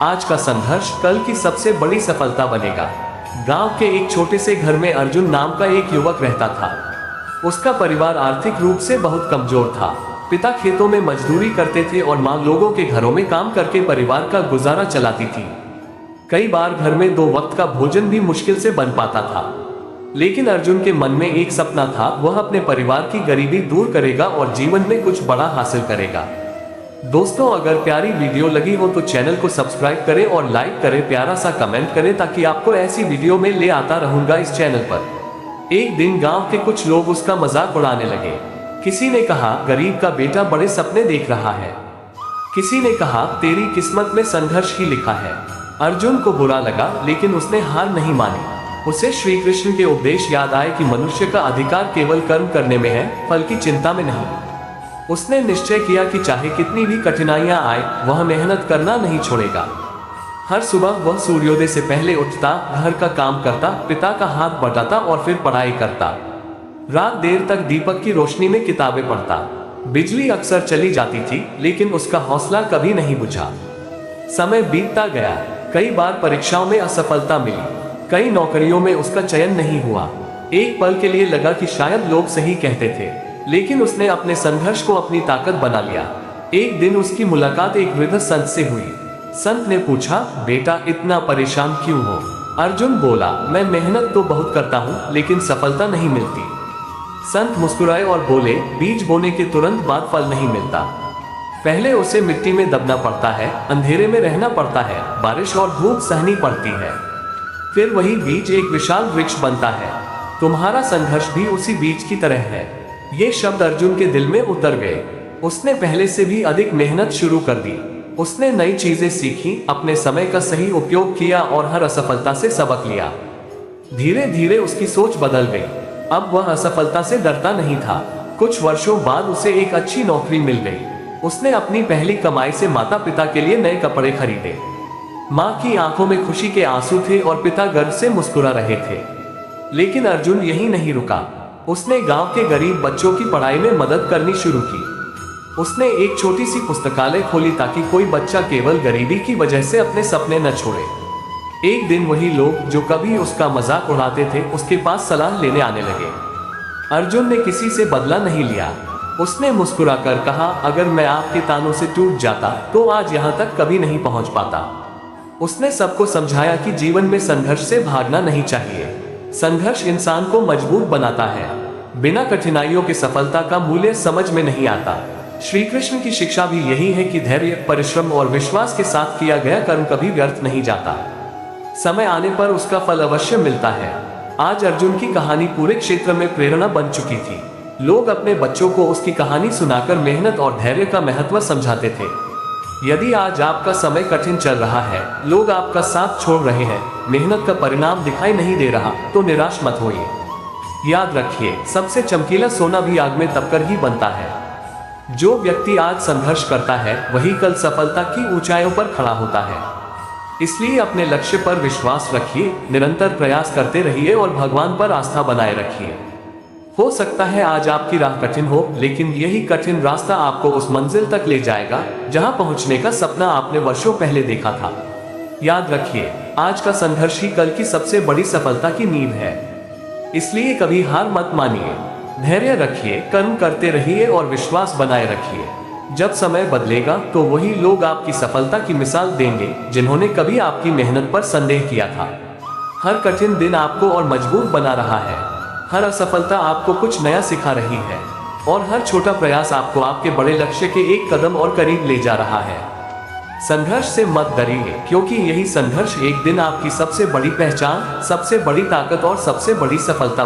आज का संघर्ष कल की सबसे बड़ी सफलता बनेगा। गांव के एक छोटे से घर में अर्जुन नाम का एक युवक रहता था। उसका परिवार आर्थिक रूप से बहुत कमजोर था। पिता खेतों में मजदूरी करते थे और मां लोगों के घरों में काम करके परिवार का गुजारा चलाती थी। कई बार घर में 2 वक्त का भोजन भी मुश्किल से बन पाता था। लेकिन अर्जुन के मन में एक सपना था, वह अपने परिवार की गरीबी दूर करेगा और जीवन में कुछ बड़ा हासिल करेगा। दोस्तों, अगर प्यारी वीडियो लगी हो तो चैनल को सब्सक्राइब करें और लाइक करें, प्यारा सा कमेंट करें ताकि आपको ऐसी वीडियो में ले आता रहूंगा इस चैनल पर। एक दिन गांव के कुछ लोग उसका मजाक उड़ाने लगे। किसी ने कहा, गरीब का बेटा बड़े सपने देख रहा है। किसी ने कहा, तेरी किस्मत में संघर्ष ही लिखा है। अर्जुन को बुरा लगा, लेकिन उसने हार नहीं मानी। उसे श्री कृष्ण के उपदेश याद आए कि मनुष्य का अधिकार केवल कर्म करने में है, फल की चिंता में नहीं। उसने निश्चय किया कि चाहे कितनी भी कठिनाइयां आए, वह मेहनत करना नहीं छोड़ेगा। हर सुबह वह सूर्योदय से पहले उठता, घर का काम करता, पिता का हाथ बटाता और फिर पढ़ाई करता। रात देर तक दीपक की रोशनी में किताबें पढ़ता। बिजली अक्सर चली जाती थी, लेकिन उसका हौसला कभी नहीं बुझा। समय बीतता गया। कई बार परीक्षाओं में असफलता मिली, कई नौकरियों में उसका चयन नहीं हुआ। एक पल के लिए लगा कि शायद लोग सही कहते थे, लेकिन उसने अपने संघर्ष को अपनी ताकत बना लिया। एक दिन उसकी मुलाकात एक वृद्ध संत से हुई। संत ने पूछा, बेटा इतना परेशान क्यों हो? अर्जुन बोला, मैं मेहनत तो बहुत करता हूँ, लेकिन सफलता नहीं मिलती। संत मुस्कुराए और बोले, बीज बोने के तुरंत बाद फल नहीं मिलता। पहले उसे मिट्टी में दबना पड़ता है, अंधेरे में रहना पड़ता है, बारिश और धूप सहनी पड़ती है। फिर वही बीज एक विशाल वृक्ष बनता है। तुम्हारा संघर्ष भी उसी बीज की तरह है। ये शब्द अर्जुन के दिल में उतर गए। उसने पहले से भी अधिक मेहनत शुरू कर दी। उसने नई चीजें सीखी, अपने समय का सही उपयोग किया और हर असफलता से सबक लिया। धीरे धीरे उसकी सोच बदल गई। अब वह असफलता से डरता नहीं था। कुछ वर्षों बाद उसे एक अच्छी नौकरी मिल गई। उसने अपनी पहली कमाई से माता पिता के लिए नए कपड़े खरीदे। माँ की आंखों में खुशी के आंसू थे और पिता गर्व से मुस्कुरा रहे थे। लेकिन अर्जुन यही नहीं रुका। उसने गांव के गरीब बच्चों की पढ़ाई में मदद करनी शुरू की। उसने एक छोटी सी पुस्तकालय खोली ताकि कोई बच्चा केवल गरीबी की वजह से अपने सपने न छोड़े। एक दिन वही लोग जो कभी उसका मजाक उड़ाते थे, उसके पास सलाह लेने आने लगे। अर्जुन ने किसी से बदला नहीं लिया। उसने मुस्कुराकर कहा, अगर मैं आपके तानों से टूट जाता तो आज यहाँ तक कभी नहीं पहुँच पाता। उसने सबको समझाया कि जीवन में संघर्ष से भागना नहीं चाहिए। संघर्ष इंसान को मजबूत बनाता है। बिना कठिनाइयों के सफलता का मूल्य समझ में नहीं आता। श्री कृष्ण की शिक्षा भी यही है कि धैर्य, परिश्रम और विश्वास के साथ किया गया कर्म कभी व्यर्थ नहीं जाता। समय आने पर उसका फल अवश्य मिलता है। आज अर्जुन की कहानी पूरे क्षेत्र में प्रेरणा बन चुकी थी। लोग अपने बच्चों को उसकी कहानी सुनाकर मेहनत और धैर्य का महत्व समझाते थे। यदि आज आपका समय कठिन चल रहा है, लोग आपका साथ छोड़ रहे हैं, मेहनत का परिणाम दिखाई नहीं दे रहा, तो निराश मत होइए। याद रखिए, सबसे चमकीला सोना भी आग में तपकर ही बनता है। जो व्यक्ति आज संघर्ष करता है, वही कल सफलता की ऊंचाइयों पर खड़ा होता है। इसलिए अपने लक्ष्य पर विश्वास रखिए, निरंतर प्रयास करते रहिए और भगवान पर आस्था बनाए रखिए। हो सकता है आज आपकी राह कठिन हो, लेकिन यही कठिन रास्ता आपको उस मंजिल तक ले जाएगा जहां पहुंचने का सपना आपने वर्षों पहले देखा था। याद रखिए, आज का संघर्ष ही कल की सबसे बड़ी सफलता की नींव है। इसलिए कभी हार मत मानिए, धैर्य रखिए, कर्म करते रहिए और विश्वास बनाए रखिए। जब समय बदलेगा तो वही लोग आपकी सफलता की मिसाल देंगे जिन्होंने कभी आपकी मेहनत पर संदेह किया था। हर कठिन दिन आपको और मजबूत बना रहा है। हर असफलता आपको कुछ नया सिखा रही है और हर छोटा प्रयास आपको आपके बड़े लक्ष्य के एक कदम और करीब ले जा रहा है। संघर्ष से मत डरिए, क्योंकि यही संघर्ष एक दिन आपकी सबसे बड़ी पहचान, सबसे बड़ी ताकत और सबसे बड़ी सफलता